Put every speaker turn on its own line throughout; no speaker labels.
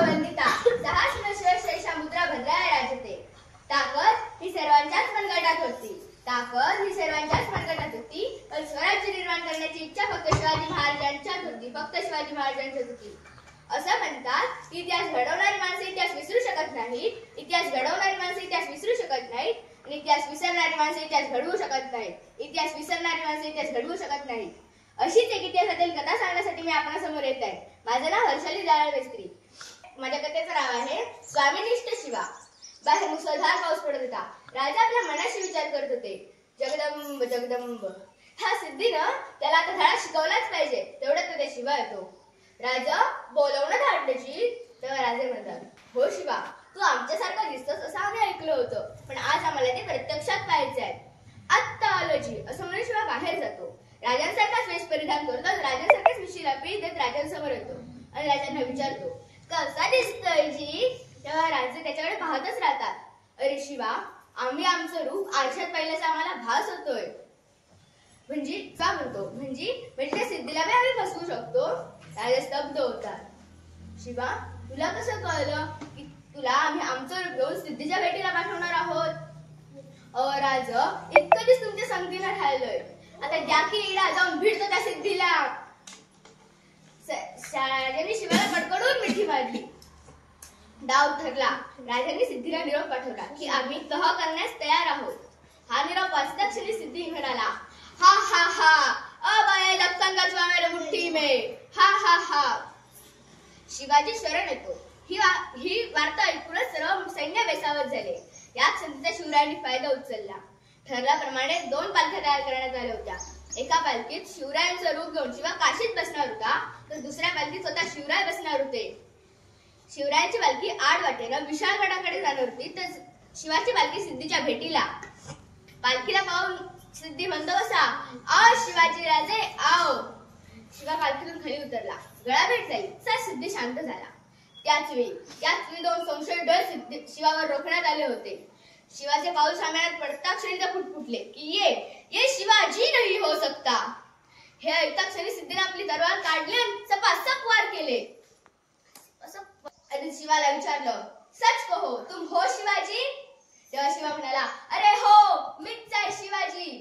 वंदिता सहस्र मुद्रा भद्राय राजते। ताकद ही सर्वांच्याच मनगटात होती, ताकद ही सर्वांच्याच मनगटात होती, पण स्वराज्य निर्माण करण्याची इच्छा फक्त शिवाजी महाराजांच्याच होती, फक्त शिवाजी महाराजांच्याच होती। असं म्हणतात, इतिहास घडवणारी माणसे इतिहास विसरू शकत नाहीत, इतिहास घडवणारी माणसे इतिहास विसरू शकत नाहीत, आणि इतिहास विसरणारी माणसे इतिहास घडवू शकत नाहीत, इतिहास विसरणारी माणसे इतिहास घडवू शकत नाहीत। अशीच एक इतिहासातील कथा सांगण्यासाठी मी आपणासमोर येत आहे। माझे नाव हर्षाली दयाळ मेस्त्री। माझ्या कथेचं नाव आहे स्वामिनिष्ठ शिवा। बाहेर मुसळधार पाऊस पडत होता। राजा आपल्या मनाशी विचार करत होते, जगदंब जगदंब। ह्या सिद्धीनं त्याला आता धडा शिकवलाच पाहिजे, तेवढ्यात ते शिवा येतो। राजा बोलवणं धाडण्याची तेव्हा राजे म्हणतात, हो शिवा, तू आमच्यासारखा दिसतोस असं आम्ही ऐकलं होतं, पण आज आम्हाला ते प्रत्यक्षात पाहायचं आहे। आत्ता आलो जी, असं म्हणून शिवा बाहेर जातो। राजांसारखाच वेश परिधान करतो, राजांसारखाच मिशीला पीठ देत राजांसमोर येतो आणि राजांना विचारतो, कसा दिसतोय जी? तेव्हा राजे त्याच्याकडे पाहतच राहतात। अरे शिवा, आम्ही आमचं रूप आरशात पाहिल्याचा आम्हाला भास होतोय। म्हणजे का म्हणतो, म्हणजे त्या सिद्धीला आम्ही फसवू शकतो? राजा स्तब्ध होतात। शिवा, तुला कसं कळलं की तुला आम्ही आमचं रूप घेऊन सिद्धीच्या भेटीला पाठवणार आहोत? राज, इतकं दिवस तुमच्या संगतीनं राहिलोय, आता द्या की इडा जाऊन भिडतो त्या सिद्धीला। राजांनी शिवाला कडकडून मिठी मारली। डाव ठरला। राजांनी सिद्धीला निरोप पाठवला की आम्ही तह करण्यास तयार आहोत। हा निरोप वाचता क्षणी सिद्धी म्हणाला, हा हा हा, अब आए लखन का स्वामेर मुट्ठी में, हा हा हा। शिवाजी शरण येतो। ही वार्ता ऐकूनच सर्व सैन्य बेसावत झाले। याच संधीचा शिवरायांनी फायदा उचलला। ठरल्याप्रमाणे 2 पालख्या तयार करण्यात आल्या होत्या। एका पालखीत शिवरायांचं रूप घेऊन शिवा काशीत बसणार होता, तर दुसऱ्या पालखीत स्वतः शिवराय बसणार होते। शिवरायांची पालखी आडवाटेनं विशाळगडाकडे जाणार होती, तर शिवाची पालखी सिद्धीच्या भेटीला। पालखीला पाहून सिद्धी म्हणतो कसा, आओ शिवाजी राजे आओ। शिवा पालखीतून खाली उतरला, गळाभेट झाली, सिद्धी शांत झाला। त्याच वेळी 2 संशयी डोळे शिवावर रोखण्यात आले होते। शिवाचे पाऊल साम्यात पडता क्षणी ते फुटफुटले की ये शिवाजी नहीं हो सकता। हे ऐकता क्षणी सिद्धीने आपली तलवार काढली आणि सपासप वार केले। असं शिवाला विचारलं, सच कहो तुम हो शिवाजी? तेव्हा शिवा म्हणाला, अरे हो, मीच आहे शिवाजी।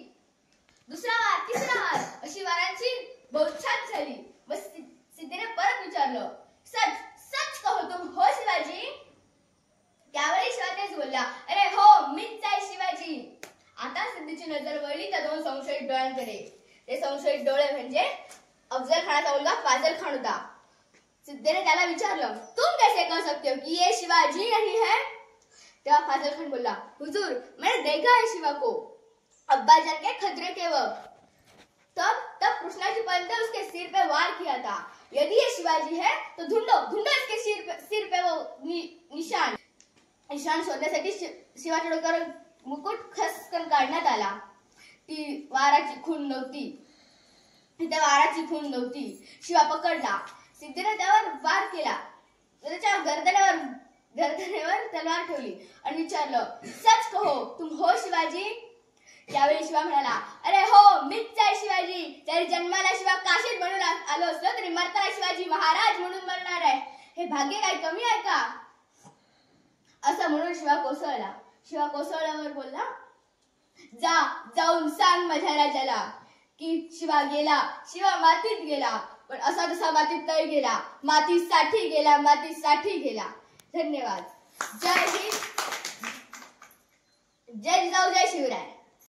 दुसरा वार, तिसरा वार, अशी वारांची बहुछात झाली। बस सिद्धीने परत विचारलं, सच कहो तुम हो शिवाजी? त्यावेळी शिवा तेच बोलला, अरे हो, मीच आहे शिवाजी। आता सिद्धीची नजर वळली त्या 2 संशयित डोळ्यांकडे। ते संशयित डोळे म्हणजे अफजल खानाचा मुलगा फाजल खान होता। सिद्धीने त्याला विचारलं, तुम कैसे कह सकते हो कि ये शिवाजी नहीं है? तेव्हा फाजल खान बोलला, हुजूर, मैंने देखा है शिवा को अब्बाजान के खतरे के वक्त। तब कृष्णाजी पंत ने उसके सिर पे वार किया था। यदि ये शिवाजी है तो ढूंढो इसके सिर पे वो निशान शोधण्यासाठी शिवाच्या डोक्यावर मुकुट खसकन काढण्यात आला। ती वाराची खून नव्हती। शिवा पकडला। सिद्धीने त्यावर वार केला, त्याच्या गर्दनेवर तलवार ठेवली आणि विचारलं, सच कहो तुम हो शिवाजी? त्यावेळी शिवा म्हणाला, अरे हो, मीच आहे शिवाजी। जरी जन्माला शिवा काशीत म्हणून आलो असलो तरी मरताना शिवाजी महाराज म्हणून मरणार आहे। हे भाग्य काय कमी आहे का? असं म्हणून शिवा कोसळल्यावर बोलला, जाऊन सांग माझ्या राजाला की शिवा मातीत गेला, पण असा तसा मातीत नाही गेला, मातीसाठी गेला। धन्यवाद। जय हिंद, जय जिजाऊ, जय शिवराय।